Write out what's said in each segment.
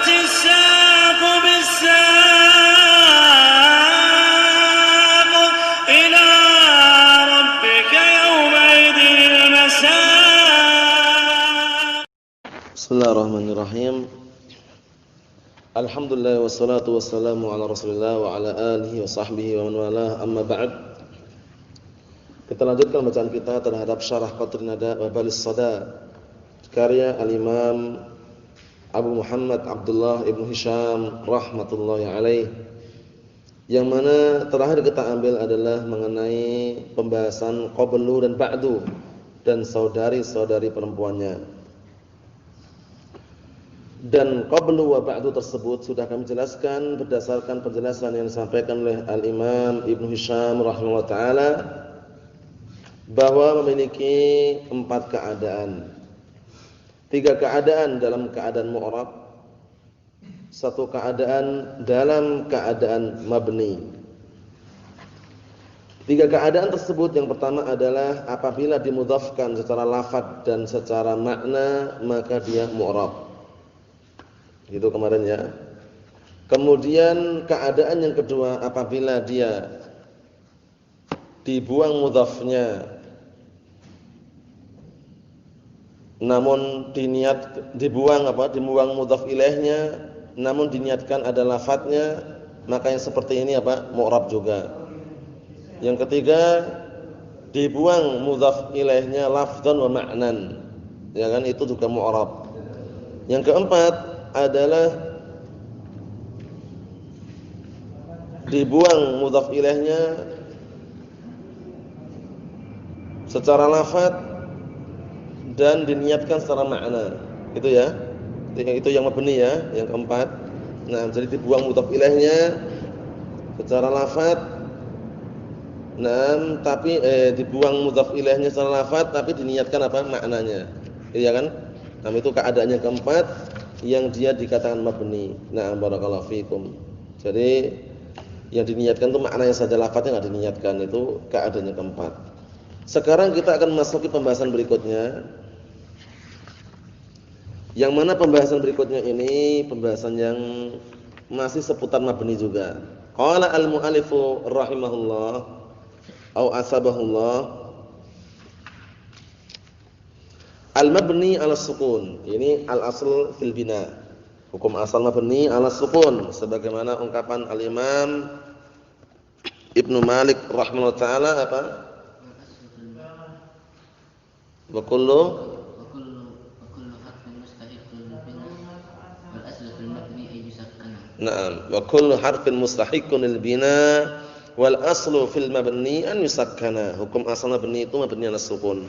الساق بالساق إلى ربك يومئذ المساق. Bismillahirrahmanirrahim. Alhamdulillah wassalatu wassalamu ala Rasulillah wa ala alihi wa sahbihi wa man walah, amma ba'd. Kita lanjutkan bacaan kita terhadap Syarah Qatrun Nada wa Balis Sada karya Al-Imam Abu Muhammad Abdullah Ibn Hisham rahmatullahi alaih. Yang mana terakhir kita ambil adalah mengenai pembahasan qablu dan ba'du dan saudari-saudari perempuannya. Dan qablu wa ba'du tersebut sudah kami jelaskan berdasarkan penjelasan yang disampaikan oleh Al-Imam Ibn Hisham rahimahullah ta'ala, bahwa memiliki 4 keadaan. 3 keadaan dalam keadaan mu'rab, 1 keadaan dalam keadaan mabni. 3 keadaan tersebut yang pertama adalah apabila dimudhafkan secara lafadz dan secara makna maka dia mu'rab. Itu kemarin ya. Kemudian keadaan yang kedua apabila dia dibuang mudhafnya namun dibuang mudhaf ilaihnya namun diniatkan ada lafadznya, maka yang seperti ini mu'rab juga. Yang ketiga dibuang mudhaf ilaihnya lafdzan wa ma'nan, ya kan, itu juga mu'rab. Yang keempat adalah dibuang mudhaf ilaihnya secara lafadz dan diniatkan secara makna. Itu ya. Itu yang mabni ya, yang keempat. Nah, jadi dibuang mudhaf ilaihnya secara lafadz. Nah, tapi dibuang mudhaf ilaihnya secara lafadz tapi diniatkan maknanya. Iya kan? Nah, itu keadaannya keempat yang dia dikatakan mabni. Nah, barakallahu fikum. Jadi yang diniatkan itu maknanya saja, lafadznya enggak diniatkan, itu keadaannya keempat. Sekarang kita akan masuki pembahasan berikutnya. Yang mana pembahasan berikutnya ini pembahasan yang masih seputar mabni juga. Qala al-mu'allifu rahimahullah au asabahullah, al-mabni 'ala sukun. Ini al-asl fil bina. Hukum asal mabni 'ala sukun sebagaimana ungkapan al-Imam Ibnu Malik rahimahullah taala Wa kullu harfin mustahiqqun lil bina wal asl fil mabni ay yusakkana. Naam, wa kullu harfin mustahiqqun lil bina wal aslu fil mabni an yusakkana. Hukum asal mabni itu mabni 'ala sukun.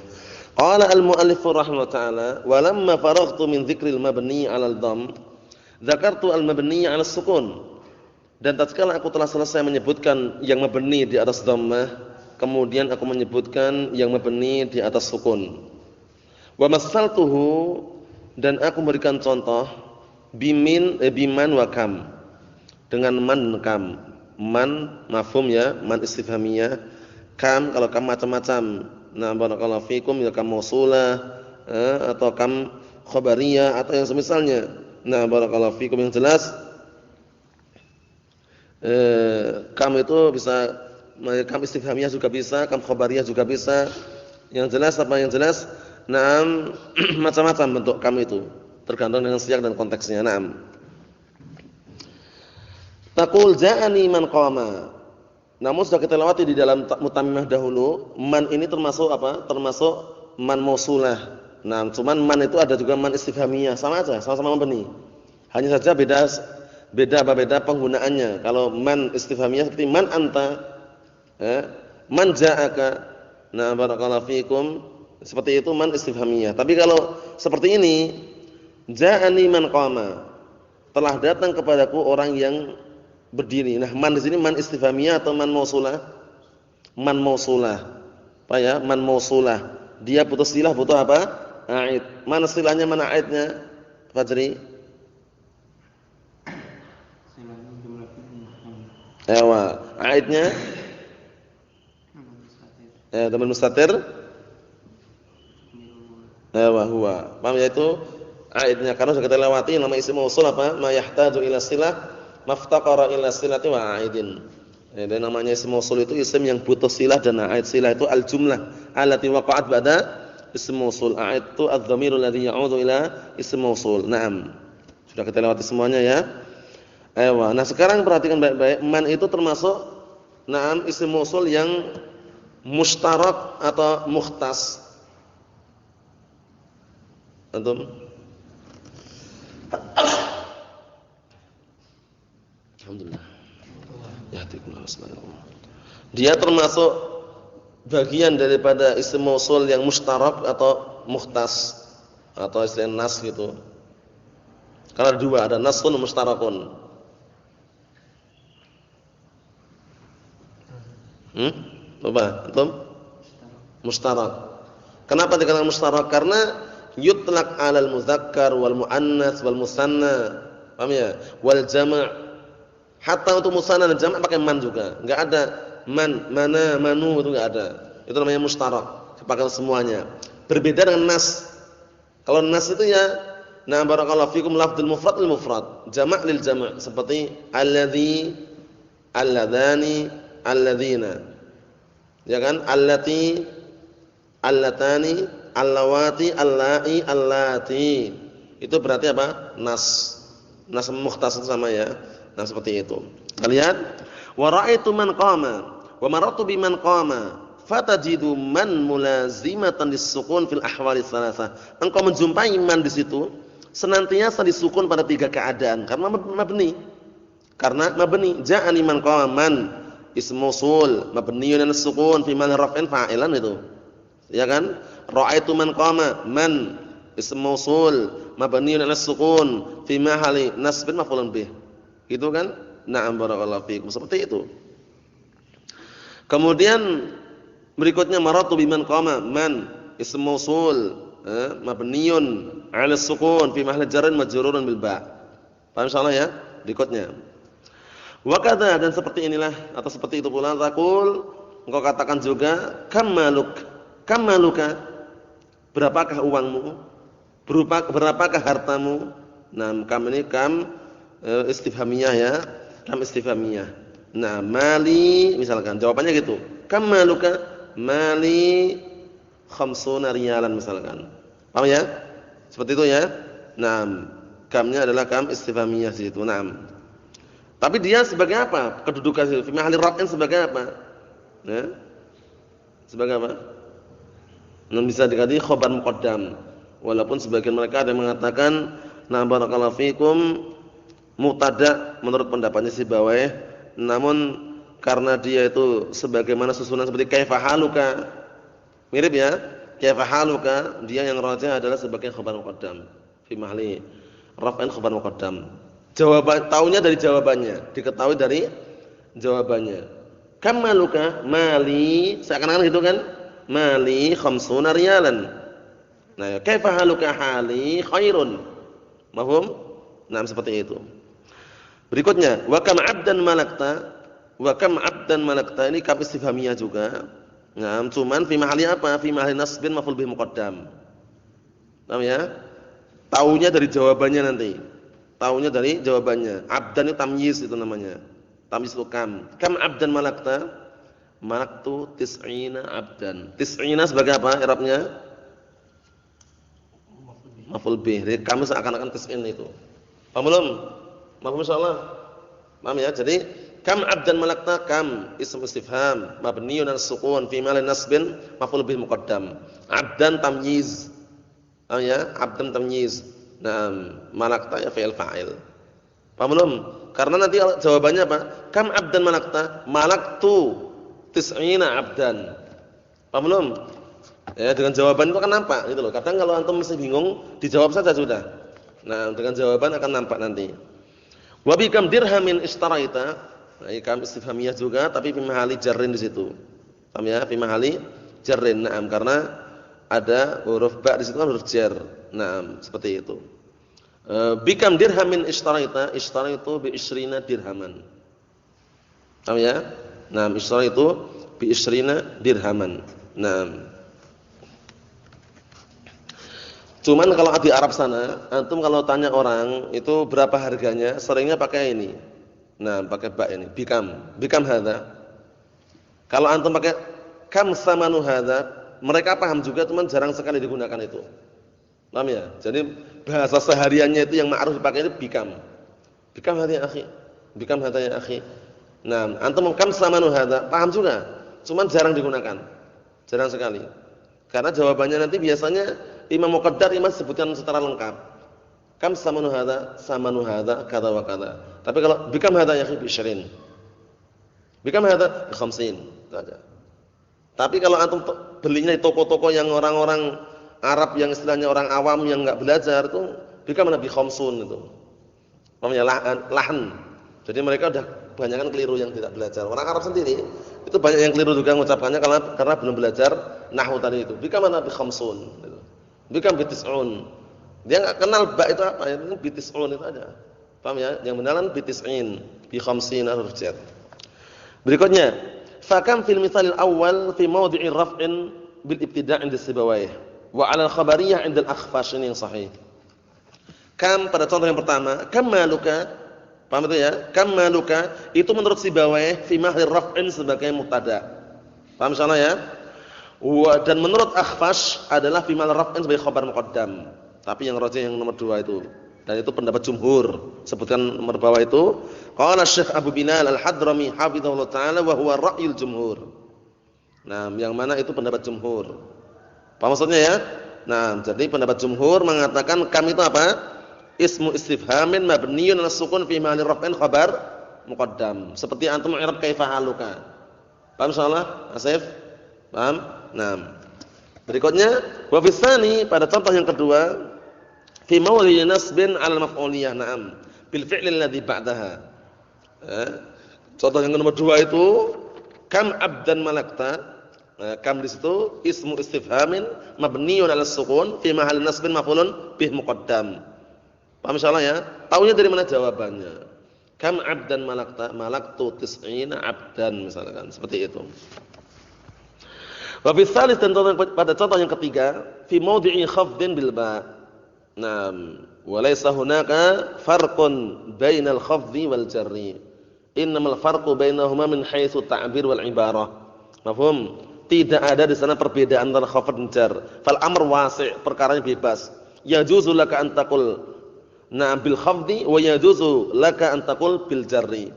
Qala al-mu'allif rahimahullah ta'ala, wa lamma faraghtu min dzikril mabni 'ala al-dhamm, dzakartu al-mabni 'ala as-sukun. Dan tatkala aku telah selesai menyebutkan yang mabni di atas dhammah, kemudian aku menyebutkan yang mabni di atas sukun. Wa massaltuhu, dan aku memberikan contoh biman wa kam, dengan man dan kam. Man mafhum ya, man istifhamiyah. Kam kalau kam macam-macam. Nah, barakallahu fikum, ya kam mausulah atau kam khabariyah atau yang semisalnya. Nah, barakallahu fikum, yang jelas kam itu bisa kam istifhamiyah juga bisa, kam khabariyah juga bisa. Yang jelas naam macam-macam bentuk kam itu, tergantung dengan siyak dan konteksnya. Naam. Taqul ja'ani man qama. Namun sudah kita lewati di dalam mutammimah dahulu, man ini termasuk Termasuk man mausulah. Nah, cuman man itu ada juga man istifhamiyah, sama aja, sama-sama mabni. Hanya saja beda penggunaannya. Kalau man istifhamiyah seperti man anta, man ja'aka. Nah, barakallahu fikum, seperti itu man istifhamiyah. Tapi kalau seperti ini, ja'ani man qama, telah datang kepadaku orang yang berdiri. Nah, man di sini man istifhamiyah atau man mausulah? Man mausulah. Apa ya? Man mausulah. Dia butuh silah, butuh apa? A'id. Mana silahnya, mana a'idnya? Fajri. Silahnya jumlah fi'il. Ewa, a'idnya? Dhammir mustatir. Ewa huwa. Paham ya itu? aidnya. Karena sudah kita lewati nama isim mausul apa? Ma yahtaju ila silah, maftaqara ila silati wa aidin. Dan namanya isim mausul itu isim yang butuh silah dan aid. Silah itu al-jumlah allati waqa'at ba'da isim mausul. Aid itu adz-dhamirul ladzi ya'udzu ila isim mausul. Naam. Sudah kita lewati semuanya ya. Ayo. Nah, sekarang perhatikan baik-baik. Man itu termasuk naam isim mausul yang mustarak atau mukhtas. Antum? Alhamdulillah. Dia termasuk bagian daripada isim mausul yang mustarak atau mukhtas atau istilah nas gitu. Karena dua, ada nasun mustarakun. Apa? Antum? Mustarak. Kenapa dikatakan mustarak? Karena yutlaq 'alal mudzakkar wal muannas wal musanna. Paham ya? Wal jama'. Hatta untuk musanna dan jama' pakai man juga. Enggak ada man, mana, manu itu enggak ada. Itu namanya mustarak, dipakai semuanya. Berbeda dengan nas. Kalau nas itu ya na barakallahu fikum lafdzul mufrad lil mufrad, jama' lil jama', seperti alladzi, alladzani, alladzina. Ya kan? Allati, allatani, allawati, allai, allati. Itu berarti apa? Nas. Nas mukhtas sama ya. Nah, seperti itu. Kita lihat, wa ra'aitu man qama wa marartu biman qama fatajidu man mulazimatan lis-sukun fil ahwali tsalatsah. Engkau menjumpai man di situ senantiasa disukun pada tiga keadaan karena mabni. Karena mabni. Ja'ani man qama, man ism mausul mabniun 'ala sukun fi mahall raf'in fa'ilan itu. Ya kan? Ra'aitu man qama, man ism mausul mabniun 'ala sukun fi mahalli nasbin maf'ulun bih. Gitu kan? Na'am barakallahu fikum. Seperti itu. Kemudian berikutnya maratu biman qama, man ism mausul mabniun 'ala sukun fi mahalli jarrin majrurun bil ba'. Paham insyaallah ya? Berikutnya. Wa kadza, dan seperti inilah atau seperti itu pula taqul, engkau katakan juga kamaluka, berapakah uangmu? Berapakah hartamu? Nah, kam ini kam istifhamiyah ya, kam istifhamiyah. Nah, mali misalkan jawabannya gitu. Kam maluka? Mali 50 riyalan misalkan. Paham ya? Seperti itu ya. Nah, kamnya adalah kam istifhamiyah situ. Naam. Tapi dia sebagai apa? Kedudukan fi mahalli raf'in sebagai apa? Ya. Sebagai apa? Nah, bisa dikatakan khabar muqaddam. Walaupun sebagian mereka ada yang mengatakan na barakallahu fikum mubtada menurut pendapatnya Sibawayh, namun karena dia itu sebagaimana susunan seperti kaifa haluka, mirip ya, kaifa haluka, dia yang rajih adalah sebagai khabar muqaddam fi mahalli raf'in khabar muqaddam. Jawaban taunya dari jawabannya, diketahui dari jawabannya. Kamaluka, mali, seakan-akan gitu kan? Mali 50 riyalan. Nah, kaifa haluka, hali khairun. Mahum? Nah, seperti itu. Berikutnya, wa kam 'abdan malakta, wa kam 'abdan malakta, ini kaf istifhamiyah juga. Nah, cuman fi mahalli apa? Fi mahalli nasbin maf'ul bih muqaddam. Paham ya? Taunya dari jawabannya nanti. Taunya dari jawabannya. 'Abdan itu tamyiz itu namanya. Tamyiz itu kam. Kam 'abdan malakta? Malaktu 90 'abdan. 90 sebagai apa i'rabnya? Maf'ul bih. Jadi kam seakan-akan 90 itu. Paham belum? Mafhum insyaallah. Paham ya? Jadi kam 'abdan malakta, kam ism istifham mabniun 'ala sukun fi mahalli nasbin maf'ul bih muqaddam. 'Abdan tamyiz. Paham ya? 'Abdan tamyiz. Nah, malakta ya fi'il fa'il. Paham belum? Karena nanti jawabannya apa? Kam 'abdan malakta? Malaktu 90 'abdan. Paham belum? Ya, dengan jawaban itu akan nampak gitu loh. Kadang kalau antum masih bingung, dijawab saja sudah. Nah, dengan jawaban akan nampak nanti. Wa bi kam dirhamin ishtaraita? Nah, kam istifhamiyah juga tapi fi mahalli jarrin di situ. Paham ya? Fi mahalli jarrin. Naam, karena ada huruf ba di situ kan huruf jar. Naam, seperti itu. Bi kam dirhamin ishtaraita? Ishtaraitu bi 20 dirhaman. Paham ya? Naam, ishtaraitu bi 20 dirhaman. Naam. Cuman kalau di Arab sana, antum kalau tanya orang itu berapa harganya, seringnya pakai ini. Nah, pakai ba ini, bikam. Bikam hadza. Kalau antum pakai kam samanu hadza, mereka paham juga cuman jarang sekali digunakan itu. Paham ya? Jadi bahasa sehariannya itu yang ma'ruf dipakai itu bikam. Bikam hadza ya akhi. Bikam hadza ya akhi. Nah, antum kam samanu hadza, paham juga. Cuman jarang digunakan. Jarang sekali. Karena jawabannya nanti biasanya Imam Muqaddar imam sebutkan secara lengkap. Kam samanu hadza, kadza wa kadza. Tapi kalau bikam hadza ya akhi bi20. Bikam hadza bi50. Itu aja. Tapi kalau antum belinya di toko-toko yang orang-orang Arab yang istilahnya orang awam yang enggak belajar itu bikam bi50 itu. Namanya lahan. Jadi mereka udah kebanyakan keliru yang tidak belajar. Orang Arab sendiri itu banyak yang keliru juga mengucapkannya karena belum belajar nahwu tadi itu. Bikam bi50 gitu. Bikam bi90. Dia enggak kenal ba itu apa, itu bi90 itu aja. Paham ya? Yang benaran bi90, bi50 huruf jar. Berikutnya, fakam fil mithalil awal fi mawdi'i raf'in bil ibtida' 'inda Sibawayh wa 'ala al-khabariyah 'inda al-Akhfash, ini yang sahih. Kam pada contoh yang pertama, kam maluka. Paham itu ya? Kam maluka itu menurut Sibawayh fi mahli raf'in sebagai mubtada. Paham insyaallah ya? Dan menurut Akhfash adalah fi mahli raf'in sebagai khabar muqaddam. Tapi yang rajih yang nomor 2 itu. Dan itu pendapat jumhur. Sebutkan nomor bawah itu. Qala Syekh Abu Bilal Al-Hadrami hafizahullah taala wa huwa ra'yul jumhur. Nah, yang mana itu pendapat jumhur. Apa maksudnya ya? Nah, jadi pendapat jumhur mengatakan kam itu apa? Ismu istifhamin mabniyun 'ala sukun fi mahli raf'in khabar muqaddam. Seperti antum i'rab kaifa haluka. Paham insyaallah? Asif? Paham? Nah. Berikutnya wa fi tsani pada contoh yang kedua fi mawdhi'i nasbin 'ala al-maf'uliyah, na'am, bil fi'li alladhi ba'daha. Contoh yang nomor 2 itu kam abdan malakta. Kam di situ ismu istifhamin mabniun 'ala sukun fi mahalli nasbin maf'ulun bih muqaddam. Paham insyaallah ya? Taunya dari mana jawabannya? Kam abdan malakta? Malaktu 90 abdan misalkan, seperti itu. Wa fi tsalits, dan pada contoh yang ketiga fi mawdhi'i khafdin bil ba'. Naam, wa laysa hunaka farqun bainal khafdi wal jarri. Innamal farqu bainahuma min haitsu ta'bir wal ibarah. Mafhum? Tidak ada di sana perbedaan antara khafd dan jar. Fal amr wasi', perkaranya bebas. Yajuzu laka an taqul na'am bil khafdi wa yajuzu laka an taqul bil jarri.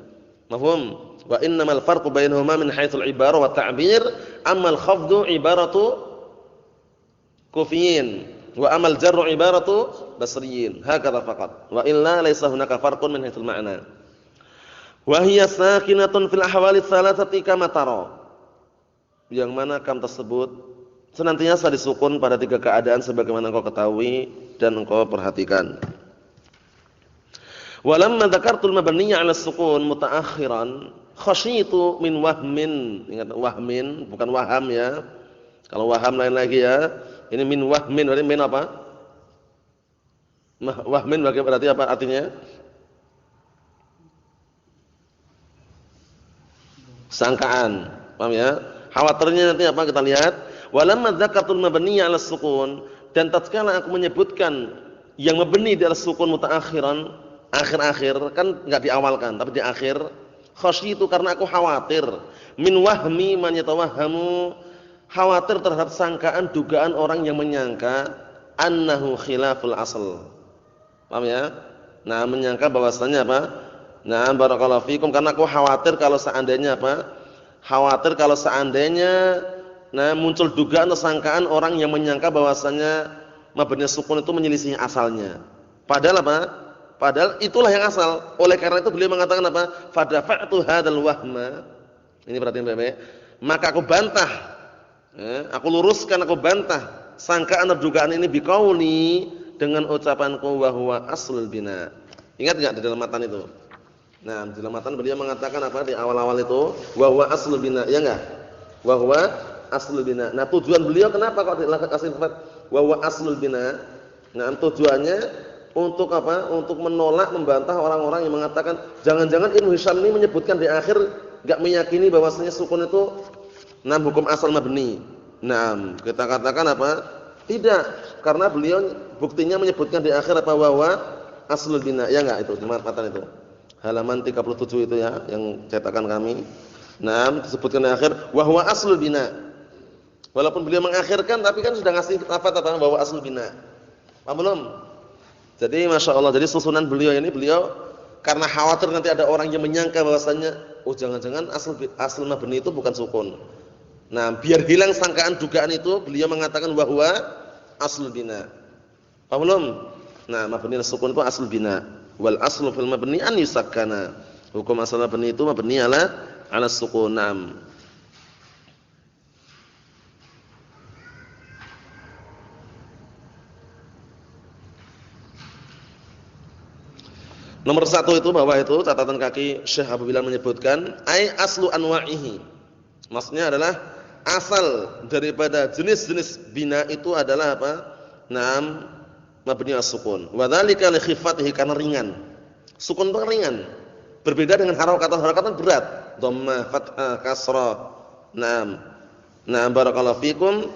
Mafhum? Wa innamal farqu bainahuma min haitsu al ibarah wa ta'bir. Amma al khafdu ibaratu kufiyin wa amal jarru ibaratu basriyin, hakadha faqat, wa illa laysa hunaka farqun min haitsul ma'na. Wa hiya sakinatun fil ahwali tsalatsati kama tara. Yang mana kam tersebut senantiasa disukun pada 3 keadaan sebagaimana engkau ketahui dan engkau perhatikan. Walamma dzakartul mabniyya 'ala sukun mutaakhiran khasyitu min wahmin. Ingat, wahmin bukan waham ya. Kalau waham lain lagi ya. Ini min wahmin, berarti min apa? Wahmin berarti apa artinya? Sangkaan. Paham ya? Khawatirnya nanti apa kita lihat. Walamma dzakatul mabniyya 'ala sukun, dan tatkala aku menyebutkan yang mabni di atas sukun mutaakhiran, akhir-akhir, kan enggak diawalkan tapi di akhir. Khasyitu, karena aku khawatir, min wahmi man yatawahhamu, khawatir terhadap sangkaan, dugaan orang yang menyangka annahu khilaful asl. Paham ya? Nah, menyangka bahwasanya apa? Nah, barakallahu fikum, karena aku khawatir kalau seandainya apa? Khawatir kalau seandainya muncul dugaan atau sangkaan orang yang menyangka bahwasanya mabni sukun itu menyelisih asalnya. Padahal apa? Padahal itulah yang asal. Oleh karena itu beliau mengatakan apa? Fadafa'tu hadzal wahma. Ini perhatian baik-baik. Maka aku bantah, aku luruskan, aku bantah sangkaan atau dugaan ini biqauli, dengan ucapanku wa huwa aslul bina. Ingat enggak di dalam matan itu? Nah, di dalam matan beliau mengatakan apa di awal-awal itu? Wa huwa aslul bina, ya enggak? Wa huwa aslul bina. Nah, tujuan beliau kenapa kok dikasih sifat wa huwa aslul bina? Nah, tujuannya untuk apa? Untuk menolak, membantah orang-orang yang mengatakan jangan-jangan Ibnu Hisham ini menyebutkan di akhir enggak meyakini bahwasanya sukun itu hukum asal mabni. Nah, kita katakan apa? Tidak, karena beliau buktinya menyebutkan di akhir apa bahwa aslul bina. Ya enggak itu di matan itu. Halaman 37 itu ya yang cetakan kami. Nah, disebutkan di akhir bahwa aslul bina. Walaupun beliau mengakhirkan tapi kan sudah ngasih lafaz apa bahwa aslul bina. Paham belum? Jadi Masya Allah, jadi susunan beliau ini beliau karena khawatir nanti ada orang yang menyangka bahwasannya oh jangan-jangan asl mabni itu bukan sukun. Nah, biar hilang sangkaan dugaan itu, beliau mengatakan bahwa aslul bina. Paham belum? Nah, mabni sukun itu aslul bina. Wal aslu fil mabni an yusakkana. Hukum asal mabni itu mabni ala sukun. Naam. Nomor 1 itu bawah itu catatan kaki Syekh Abu Bilal menyebutkan ai aslu anwa'ihi. Maksudnya adalah asal daripada jenis-jenis bina itu adalah apa? Naam, mabni as-sukun. Wa dzalika li khifatihi karena ringan. Sukun itu ringan. Berbeda dengan harokat. Harokat kan berat. Dhammah, fathah, kasrah. Naam. Naam barakallahu fikum.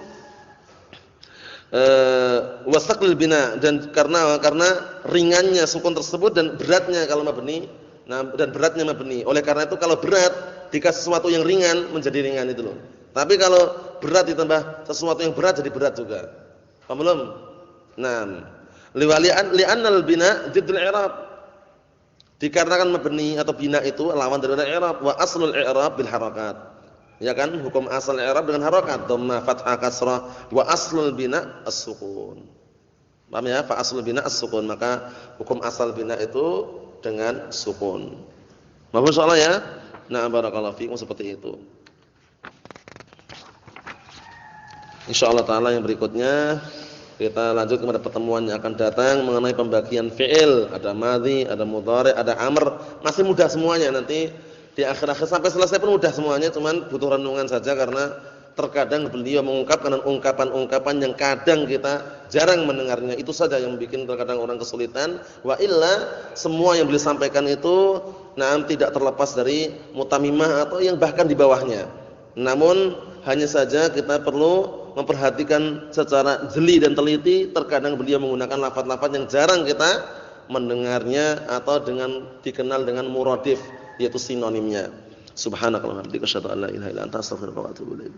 Wasaqlil bina dan karena ringannya sukun tersebut dan beratnya kalau mabni. Nah, dan beratnya mabni. Oleh karena itu kalau berat dikasih sesuatu yang ringan menjadi ringan itu loh. Tapi kalau berat ditambah sesuatu yang berat jadi berat juga. Paham belum? Naam. Li'annal bina jiddul i'rab. Dikarenakan mabni atau bina itu lawan dari i'rab wa aslul i'rab bil harakat. Ya kan? Hukum asal i'rab dengan harakat, dhammah, fathah, kasrah, wa aslul bina as-sukun. Paham ya? Fa aslul bina as-sukun, maka hukum asal bina itu dengan sukun. Mahfuz insyaallah ya? Nah, barakallahu fiikum seperti itu. Insyaallah taala yang berikutnya kita lanjut kepada pertemuan yang akan datang mengenai pembagian fi'il, ada madhi, ada mudhari', ada amr, masih mudah semuanya nanti. Di akhir-akhir sampai selesai pun mudah semuanya, cuman butuh renungan saja karena terkadang beliau mengungkapkan ungkapan-ungkapan yang kadang kita jarang mendengarnya. Itu saja yang bikin terkadang orang kesulitan. Wa illa semua yang beliau sampaikan itu tidak terlepas dari mutamimah atau yang bahkan di bawahnya. Namun hanya saja kita perlu memperhatikan secara jeli dan teliti, terkadang beliau menggunakan lafaz-lafaz yang jarang kita mendengarnya atau dikenal dengan muradif, yaitu sinonimnya. Subhanakallahumma wa bihamdika asyhadu an la ilaha illa anta astaghfiruka wa atubu ilaik.